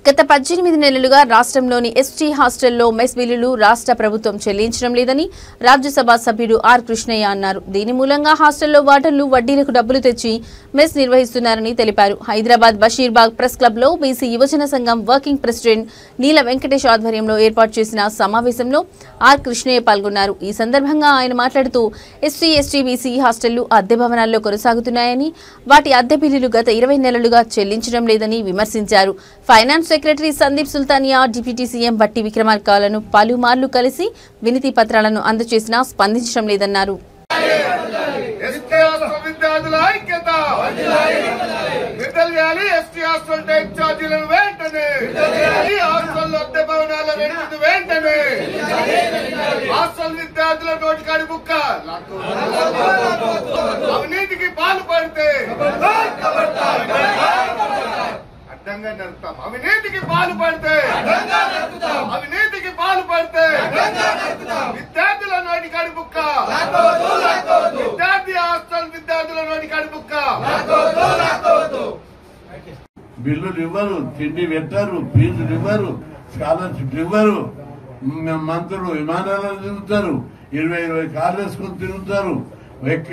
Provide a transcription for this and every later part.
గత 18 నెలలుగా రాష్ట్రంలోని ఎస్టీ హాస్టల్లో మెస్ బిల్లులు రాష్ట్ర ప్రభుత్వం చెల్లించడం లేదని రాజ్యసభ సభ్యుడు ఆర్ కృష్ణయ్య అన్నారు. దీని మూలంగా హాస్టల్లో వార్డర్లు వడ్డీలకు డబ్బులు తెచ్చి మెస్ నిర్వహిస్తున్నారని తెలిపారు. హైదరాబాద్ బషీర్బాగ్ ప్రెస్ క్లబ్లో బీసీ యువజన సంఘం వర్కింగ్ ప్రెసిడెంట్ నీల వెంకటేష్ ఆధ్వర్యంలో ఏర్పాటు చేసిన సమావేశంలో ఆర్ కృష్ణయ్య పాల్గొన్నారు. ఈ సందర్భంగా ఆయన మాట్లాడుతూ ఎస్టీ, బీసీ హాస్టళ్లు అద్దె భవనాల్లో కొనసాగుతున్నాయని, వాటి అద్దె బిల్లులు గత 20 నెలలుగా చెల్లించడం లేదని విమర్శించారు. Finance secretary Sandeep Sultania deputy CM బట్టి విక్రమార్కలను పలుమార్లు కలిసి వినతి పత్రాలను అందజేసినా స్పందించడం లేదన్నారు. అవినీతికి పాల్పడితే అవినీతికి పాల్పడితే విద్యార్థుల నోటి కడుపుక్క, విద్యార్థి హాస్టల్ విద్యార్థుల నోటి కడుపుక్క. బిల్లులు ఇవ్వరు, తిండి పెట్టారు, ఫీజులు ఇవ్వరు, స్కాలర్షిప్ ఇవ్వరు. మంత్రులు విమానాలు తిరుగుతారు, 20 కార్లు వేసుకుని తిరుగుతారు.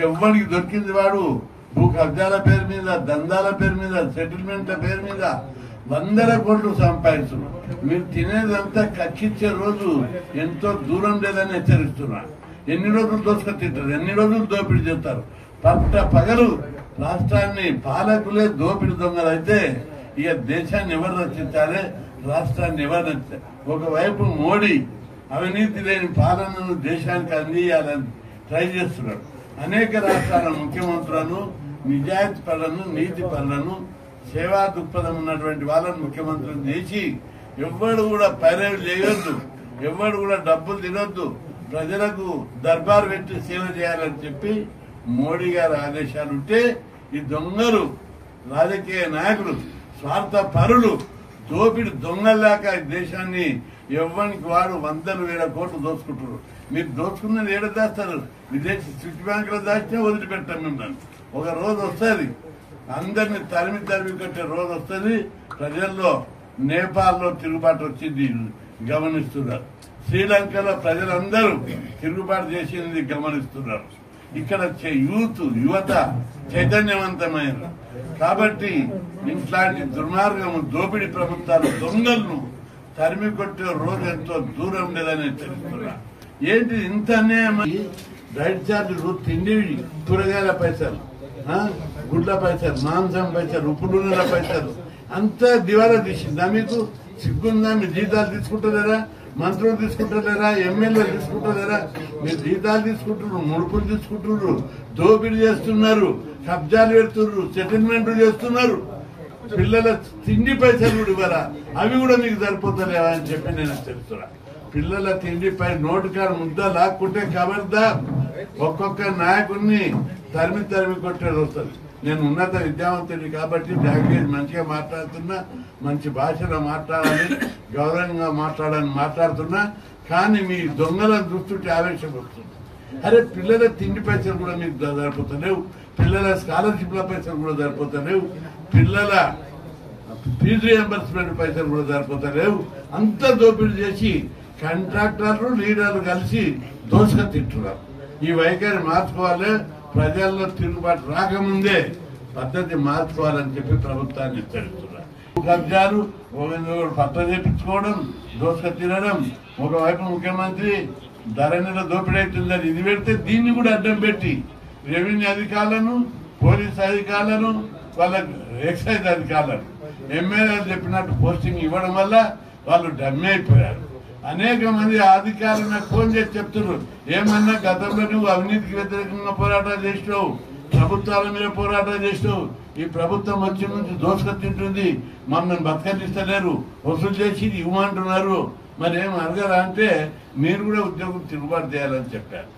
ఎవ్వరికి దొరికింది వాడు భూ కబ్జాల పేరు మీద, దందాల పేరు మీద, సెటిల్మెంట్ల పేరు మీద 100 కోట్లు సంపాదించరు. మీరు తినేదంతా కక్కిచ్చే రోజు ఎంతో దూరం లేదని హెచ్చరిస్తున్నారు. ఎన్ని రోజులు దోసుక తింటారు, ఎన్ని రోజులు దోపిడీ చేస్తారు. పట్ట పగలు రాష్ట్రాన్ని పాలకులే దోపిడీ దొంగలు అయితే ఇక దేశాన్ని ఎవరు రక్షించాలి, రాష్ట్రాన్ని ఎవరు రక్షించాలి? ఒకవైపు మోడీ అవినీతి లేని పాలనను దేశానికి అందియాలని ట్రై చేస్తున్నాడు. అనేక రాష్ట్రాల ముఖ్యమంత్రులను, నిజాయితీ పనులను, నీతి పనులను, సేవా దృక్పథం ఉన్నటువంటి వాళ్ళని ముఖ్యమంత్రులను చేసి ఎవ్వడు కూడా పైరవి చేయొద్దు, ఎవ్వడు కూడా డబ్బులు తినొద్దు, ప్రజలకు దర్బారు పెట్టి సేవ చేయాలని చెప్పి మోడీ గారి ఆదేశాలు ఉంటే ఈ దొంగలు, రాజకీయ నాయకులు, స్వార్థ పరులు, దోపిడి దొంగల్లాక దేశాన్ని ఎవ్వరికి వాడు 100,000 కోట్లు దోచుకుంటారు. మీరు దోచుకున్నది ఏడ దాస్తారు? విదేశీ స్విచ్ బ్యాంకులో దాచినా వదిలిపెట్టాం మిమ్మల్ని. ఒక రోజు వస్తుంది, అందరినీ తరిమి కట్టే రోజు వస్తుంది. ప్రజల్లో నేపాల్లో తిరుగుబాటు వచ్చింది గమనిస్తున్నారు. శ్రీలంకలో ప్రజలందరూ తిరుగుబాటు చేసింది గమనిస్తున్నారు. ఇక్కడ యువత చైతన్యవంతమైన కాబట్టి ఇట్లాంటి దుర్మార్గము, దోపిడీ ప్రభుత్వాలు, దొంగలను తరిమి కొట్టే రోజు ఎంతో దూరం లేదని తెలుస్తున్నారు. ఏంటి ఇంత అన్యాయం? రైట్ ఛార్జీలు, తిండి, కూరగాయల పైసలు, గుడ్ల పైసలు, మాంసం పైసలు, ఉప్పు నూనెల పైసలు అంతా దివాలా తీసిందా? మీకు సిగ్గుందా? మీరు జీతాలు తీసుకుంటలేరా? మంత్రులు తీసుకుంటలేరా? ఎమ్మెల్యేలు తీసుకుంటలేరా? మీరు జీతాలు తీసుకుంటున్నారు, ముడుపులు తీసుకుంటున్నారు, దోపిడీ చేస్తున్నారు, కబ్జాలు పెడుతున్నారు, సెటిల్మెంట్లు చేస్తున్నారు. పిల్లల తిండి పైసలు కూడా ఇవ్వరా? అవి కూడా మీకు సరిపోతలేవా అని చెప్పి నేను తెలుస్తున్నా. పిల్లల తిండిపై నోటికాడ ముద్ద లాక్కుంటే ఖబర్దార్ ఒక్కొక్క నాయకుడిని తరిమి కొట్టేది వస్తుంది. నేను ఉన్నత విద్యావంతుడిని కాబట్టి లాంగ్వేజ్ మంచిగా మాట్లాడుతున్నా, మంచి భాషలో మాట్లాడాలి, గౌరవంగా మాట్లాడుతున్నా. కానీ మీ దొంగలను చూస్తుంటే ఆవేశం వస్తుంది. అరే పిల్లల తిండి పైసలు కూడా మీకు సరిపోతలేవు, పిల్లల స్కాలర్షిప్ల పైసలు కూడా సరిపోతలేవు, పిల్లల ఫీజు రియంబర్స్మెంట్ పైసలు కూడా సరిపోతలేవు. అంత దోపిడీ చేసి కాంట్రాక్టర్లు, లీడర్లు కలిసి దోసుక తింటున్నారు. ఈ వైఖరి మార్చుకోవాలి. ప్రజల్లో తిరుగుబాటు రాకముందే పద్ధతి మార్చుకోవాలని చెప్పి ప్రభుత్వాన్ని హెచ్చరిస్తున్నారు. కబ్జాలు, పట్ట చేపించుకోవడం, దోసుక తినడం. ఒకవైపు ముఖ్యమంత్రి ధరణిలో దోపిడీ అవుతుందని ఇది పెడితే దీన్ని కూడా అడ్డం పెట్టి రెవెన్యూ అధికారులను, పోలీస్ అధికారులను, వాళ్ళ ఎక్సైజ్ అధికారులను ఎమ్మెల్యేలు చెప్పినట్టు పోస్టింగ్ ఇవ్వడం వల్ల వాళ్ళు డమ్మి అయిపోయారు. అనేక మంది అధికారులు నాకు ఫోన్ చేసి చెప్తున్నారు, ఏమన్నా గతంలో నువ్వు అవినీతికి వ్యతిరేకంగా పోరాటాలు చేసినావు, ప్రభుత్వాల మీద పోరాటాలు చేసినావు, ఈ ప్రభుత్వం వచ్చి నుంచి దోసుక తింటుంది, మమ్మల్ని బతకనిస్తలేరు, వసూలు చేసి ఇవ్వమంటున్నారు, మరి ఏం అడగరా అంటే మీరు కూడా ఉద్యోగం తిరుగుబాటు చేయాలని చెప్పారు.